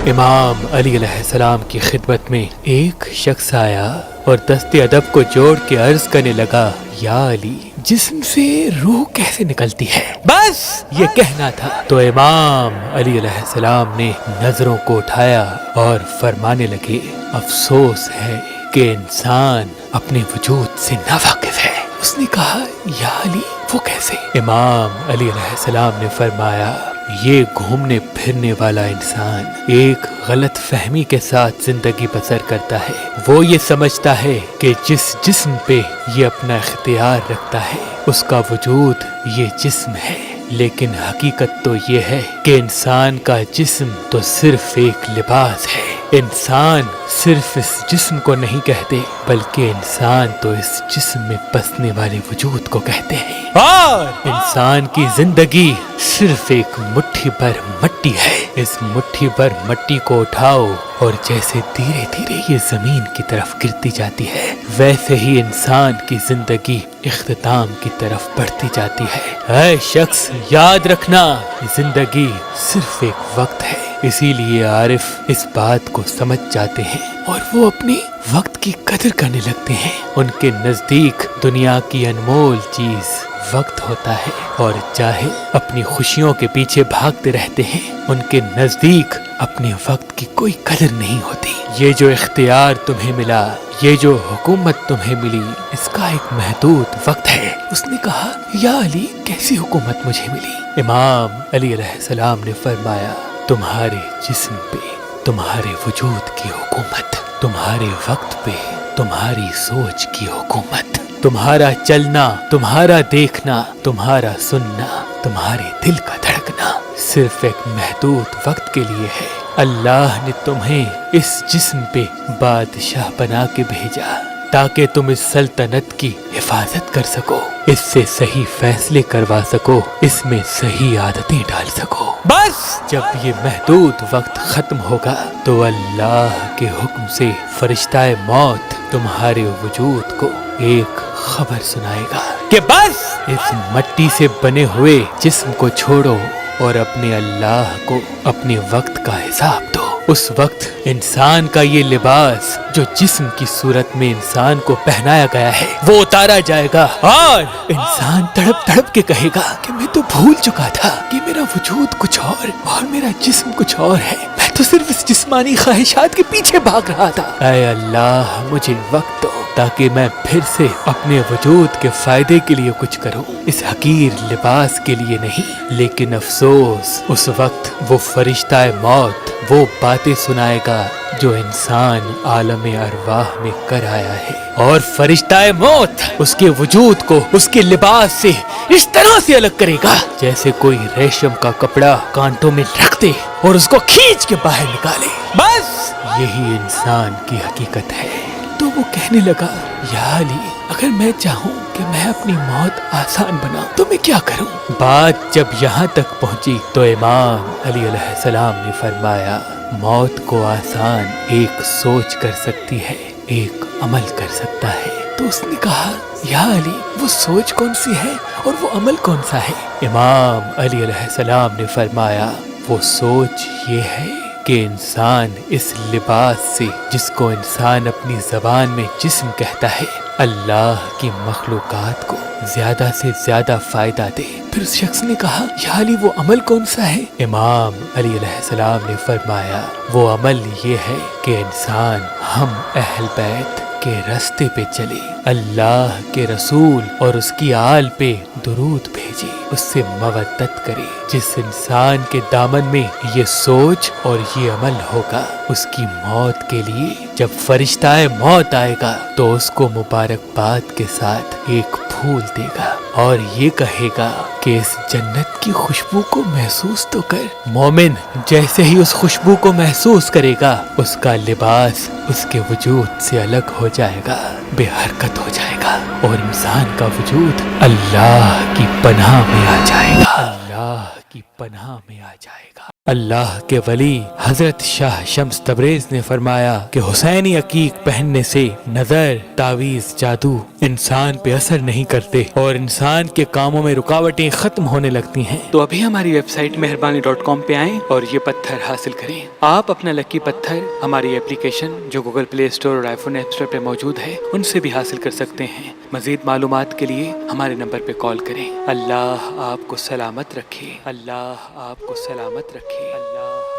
امام علی علیہ السلام کی خدمت میں ایک شخص آیا اور دست ادب کو جوڑ کے عرض کرنے لگا، یا علی، جسم سے روح کیسے نکلتی ہے؟ بس یہ کہنا تھا تو امام علی علیہ السلام نے نظروں کو اٹھایا اور فرمانے لگے، افسوس ہے کہ انسان اپنے وجود سے ناواقف ہے۔ اس نے کہا، یا علی، وہ کیسے؟ امام علی علیہ السلام نے فرمایا، یہ گھومنے پھرنے والا انسان ایک غلط فہمی کے ساتھ زندگی بسر کرتا ہے۔ وہ یہ سمجھتا ہے کہ جس جسم پہ یہ اپنا اختیار رکھتا ہے اس کا وجود یہ جسم ہے، لیکن حقیقت تو یہ ہے کہ انسان کا جسم تو صرف ایک لباس ہے۔ انسان صرف اس جسم کو نہیں کہتے، بلکہ انسان تو اس جسم میں بسنے والے وجود کو کہتے ہیں، اور انسان کی زندگی صرف ایک مٹھی بھر مٹی ہے۔ اس مٹھی بھر مٹی کو اٹھاؤ اور جیسے دھیرے دھیرے یہ زمین کی طرف گرتی جاتی ہے، ویسے ہی انسان کی زندگی اختتام کی طرف بڑھتی جاتی ہے۔ اے شخص، یاد رکھنا، زندگی صرف ایک وقت ہے۔ اسی لیے عارف اس بات کو سمجھ جاتے ہیں اور وہ اپنے وقت کی قدر کرنے لگتے ہیں۔ ان کے نزدیک دنیا کی انمول چیز وقت ہوتا ہے، اور جاہل اپنی خوشیوں کے پیچھے بھاگتے رہتے ہیں۔ ان کے نزدیک اپنے وقت کی کوئی قدر نہیں ہوتی۔ یہ جو اختیار تمہیں ملا، یہ جو حکومت تمہیں ملی، اس کا ایک محدود وقت ہے۔ اس نے کہا، یا علی، کیسی حکومت مجھے ملی؟ امام علی علیہ السلام نے فرمایا، تمہارے جسم پہ تمہارے وجود کی حکومت، تمہارے وقت پہ تمہاری سوچ کی حکومت، تمہارا چلنا، تمہارا دیکھنا، تمہارا سننا، تمہارے دل کا دھڑکنا صرف ایک محدود وقت کے لیے ہے۔ اللہ نے تمہیں اس جسم پہ بادشاہ بنا کے بھیجا تاکہ تم اس سلطنت کی حفاظت کر سکو، اس سے صحیح فیصلے کروا سکو، اس میں صحیح عادتیں ڈال سکو۔ بس جب یہ محدود وقت ختم ہوگا تو اللہ کے حکم سے فرشتہ موت تمہارے وجود کو ایک خبر سنائے گا کہ بس اس مٹی سے بنے ہوئے جسم کو چھوڑو اور اپنے اللہ کو اپنے وقت کا حساب دو۔ اس وقت انسان کا یہ لباس جو جسم کی صورت میں انسان کو پہنایا گیا ہے وہ اتارا جائے گا، اور انسان تڑپ تڑپ کے کہے گا کہ میں تو بھول چکا تھا کہ میرا وجود کچھ اور میرا جسم کچھ اور ہے، میں تو صرف اس جسمانی خواہشات کے پیچھے بھاگ رہا تھا۔ اے اللہ، مجھے وقت دو تاکہ میں پھر سے اپنے وجود کے فائدے کے لیے کچھ کروں، اس حقیر لباس کے لیے نہیں۔ لیکن افسوس، اس وقت وہ فرشتہ موت وہ باتیں سنائے گا جو انسان عالم ارواح میں کر آیا ہے، اور فرشتہ موت اس کے وجود کو اس کے لباس سے اس طرح سے الگ کرے گا جیسے کوئی ریشم کا کپڑا کانٹوں میں رکھ دے اور اس کو کھینچ کے باہر نکالے۔ بس یہی انسان کی حقیقت ہے۔ تو وہ کہنے لگا، یا علی، اگر میں چاہوں کہ میں اپنی موت آسان بناؤں تو میں کیا کروں؟ بات جب یہاں تک پہنچی تو امام علی علیہ السلام نے فرمایا، موت کو آسان ایک سوچ کر سکتی ہے، ایک عمل کر سکتا ہے۔ تو اس نے کہا، یا علی، وہ سوچ کون سی ہے اور وہ عمل کون سا ہے؟ امام علی علیہ السلام نے فرمایا، وہ سوچ یہ ہے کہ انسان اس لباس سے جس کو انسان اپنی زبان میں جسم کہتا ہے، اللہ کی مخلوقات کو زیادہ سے زیادہ فائدہ دے۔ پھر اس شخص نے کہا، یا علی، وہ عمل کون سا ہے؟ امام علی علیہ السلام نے فرمایا، وہ عمل یہ ہے کہ انسان ہم اہل بیت کے راستے پہ چلے، اللہ کے رسول اور اس کی آل پہ درود بھیجے، اس سے مودت کرے۔ جس انسان کے دامن میں یہ سوچ اور یہ عمل ہوگا، اس کی موت کے لیے جب فرشتہ موت آئے گا تو اس کو مبارکباد کے ساتھ ایک پھول دے گا اور یہ کہے گا کہ اس جنت کی خوشبو کو محسوس تو کر۔ مومن جیسے ہی اس خوشبو کو محسوس کرے گا، اس کا لباس اس کے وجود سے الگ ہو جائے گا، بے حرکت ہو جائے گا، اور انسان کا وجود اللہ کی پناہ میں آ جائے گا، اللہ کی پناہ میں آ جائے گا۔ اللہ کے ولی حضرت شاہ شمس تبریز نے فرمایا کہ حسینی عقیق پہننے سے نظر، تعویذ، جادو انسان پہ اثر نہیں کرتے اور انسان کے کاموں میں رکاوٹیں ختم ہونے لگتی ہیں۔ تو ابھی ہماری ویب سائٹ مہربانی.com پہ آئیں اور یہ پتھر حاصل کریں۔ آپ اپنا لکی پتھر ہماری اپلیکیشن جو گوگل پلے اسٹور اور آئی فون ایپ اسٹور پہ موجود ہے ان سے بھی حاصل کر سکتے ہیں۔ مزید معلومات کے لیے ہمارے نمبر پہ کال کریں۔ اللہ آپ کو سلامت رکھے، اللہ آپ کو سلامت رکھے، اللہ